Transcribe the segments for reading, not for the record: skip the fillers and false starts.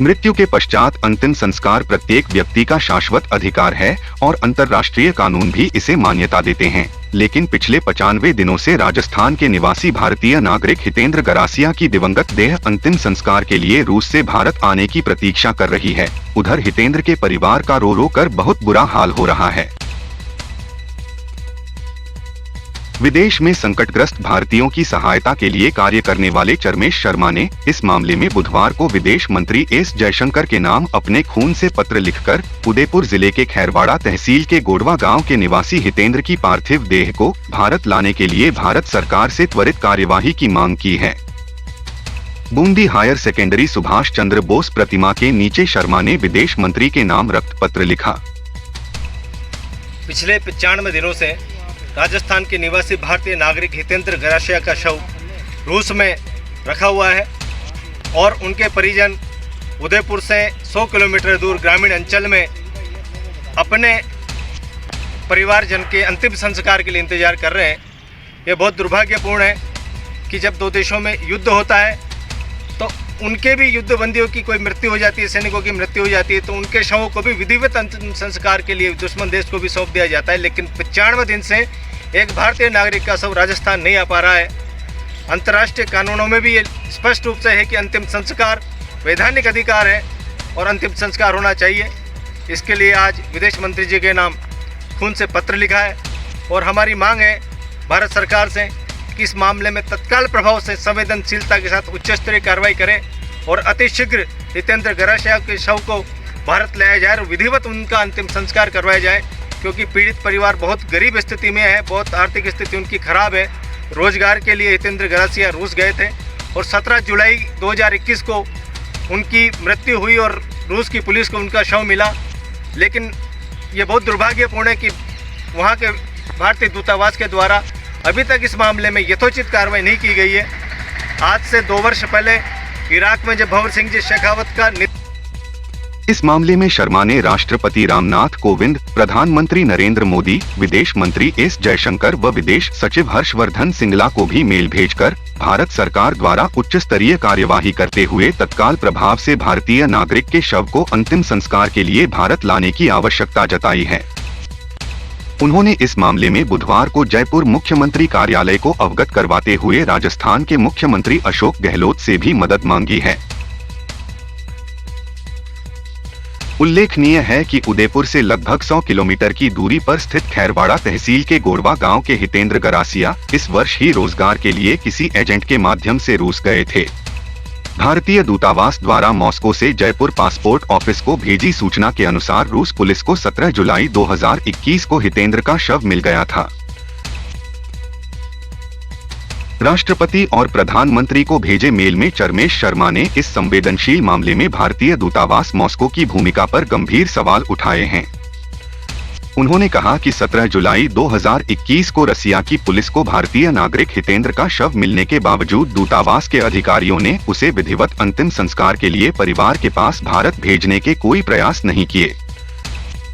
मृत्यु के पश्चात अंतिम संस्कार प्रत्येक व्यक्ति का शाश्वत अधिकार है और अंतर्राष्ट्रीय कानून भी इसे मान्यता देते हैं। लेकिन पिछले 95 दिनों से राजस्थान के निवासी भारतीय नागरिक हितेंद्र गरासिया की दिवंगत देह अंतिम संस्कार के लिए रूस से भारत आने की प्रतीक्षा कर रही है। उधर हितेंद्र के परिवार का रो रो कर बहुत बुरा हाल हो रहा है। विदेश में संकटग्रस्त भारतीयों की सहायता के लिए कार्य करने वाले चरमेश शर्मा ने इस मामले में बुधवार को विदेश मंत्री एस जयशंकर के नाम अपने खून से पत्र लिखकर उदयपुर जिले के खैरवाड़ा तहसील के गोडवा गांव के निवासी हितेंद्र की पार्थिव देह को भारत लाने के लिए भारत सरकार से त्वरित कार्यवाही की मांग की है। बूंदी हायर सेकेंडरी सुभाष चंद्र बोस प्रतिमा के नीचे शर्मा ने विदेश मंत्री के नाम रक्त पत्र लिखा। पिछले 95 दिनों से राजस्थान के निवासी भारतीय नागरिक हितेंद्र गरासिया का शव रूस में रखा हुआ है और उनके परिजन उदयपुर से 100 किलोमीटर दूर ग्रामीण अंचल में अपने परिवारजन के अंतिम संस्कार के लिए इंतजार कर रहे हैं। ये बहुत दुर्भाग्यपूर्ण है कि जब दो देशों में युद्ध होता है तो उनके भी युद्ध बंदियों की कोई मृत्यु हो जाती है, सैनिकों की मृत्यु हो जाती है, तो उनके शवों को भी विधिवत अंतिम संस्कार के लिए दुश्मन देश को भी सौंप दिया जाता है। लेकिन 95 दिन से एक भारतीय नागरिक का शव राजस्थान नहीं आ पा रहा है। अंतर्राष्ट्रीय कानूनों में भी ये स्पष्ट रूप से है कि अंतिम संस्कार वैधानिक अधिकार है और अंतिम संस्कार होना चाहिए। इसके लिए आज विदेश मंत्री जी के नाम खून से पत्र लिखा है और हमारी मांग है भारत सरकार से कि इस मामले में तत्काल प्रभाव से संवेदनशीलता के साथ उच्च स्तरीय कार्रवाई करें और अतिशीघ्र हितेंद्र गरासिया के शव को भारत लाया जाए और विधिवत उनका अंतिम संस्कार करवाया जाए, क्योंकि पीड़ित परिवार बहुत गरीब स्थिति में है, बहुत आर्थिक स्थिति उनकी खराब है। रोजगार के लिए हितेंद्र गरासिया रूस गए थे और 17 जुलाई 2021 को उनकी मृत्यु हुई और रूस की पुलिस को उनका शव मिला। लेकिन ये बहुत दुर्भाग्यपूर्ण है कि वहाँ के भारतीय दूतावास के द्वारा अभी तक इस मामले में यथोचित कार्रवाई नहीं की गई है। आज से 2 वर्ष पहले इराक में जब भंवर सिंह जी शेखावत का इस मामले में शर्मा ने राष्ट्रपति रामनाथ कोविंद, प्रधानमंत्री नरेंद्र मोदी, विदेश मंत्री एस जयशंकर व विदेश सचिव हर्षवर्धन सिंगला को भी मेल भेजकर भारत सरकार द्वारा उच्च स्तरीय कार्यवाही करते हुए तत्काल प्रभाव से भारतीय नागरिक के शव को अंतिम संस्कार के लिए भारत लाने की आवश्यकता जताई है। उन्होंने इस मामले में बुधवार को जयपुर मुख्यमंत्री कार्यालय को अवगत करवाते हुए राजस्थान के मुख्यमंत्री अशोक गहलोत से भी मदद मांगी है। उल्लेखनीय है कि उदयपुर से लगभग 100 किलोमीटर की दूरी पर स्थित खैरवाड़ा तहसील के गोडवा गांव के हितेंद्र गरासिया इस वर्ष ही रोजगार के लिए किसी एजेंट के माध्यम से रूस गए थे। भारतीय दूतावास द्वारा मॉस्को से जयपुर पासपोर्ट ऑफिस को भेजी सूचना के अनुसार रूस पुलिस को 17 जुलाई 2021 को हितेंद्र का शव मिल गया था। राष्ट्रपति और प्रधानमंत्री को भेजे मेल में चरमेश शर्मा ने इस संवेदनशील मामले में भारतीय दूतावास मॉस्को की भूमिका पर गंभीर सवाल उठाए हैं। उन्होंने कहा कि 17 जुलाई 2021 को रसिया की पुलिस को भारतीय नागरिक हितेंद्र का शव मिलने के बावजूद दूतावास के अधिकारियों ने उसे विधिवत अंतिम संस्कार के लिए परिवार के पास भारत भेजने के कोई प्रयास नहीं किए।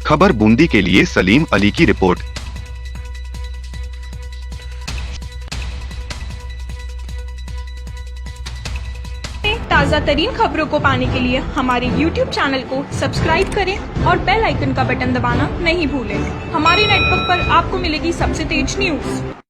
खबर बूंदी के लिए सलीम अली की रिपोर्ट। ताज़ा तरीन खबरों को पाने के लिए हमारे YouTube चैनल को सब्सक्राइब करें और बेल आइकन का बटन दबाना नहीं भूलें। हमारे नेटवर्क पर आपको मिलेगी सबसे तेज न्यूज़।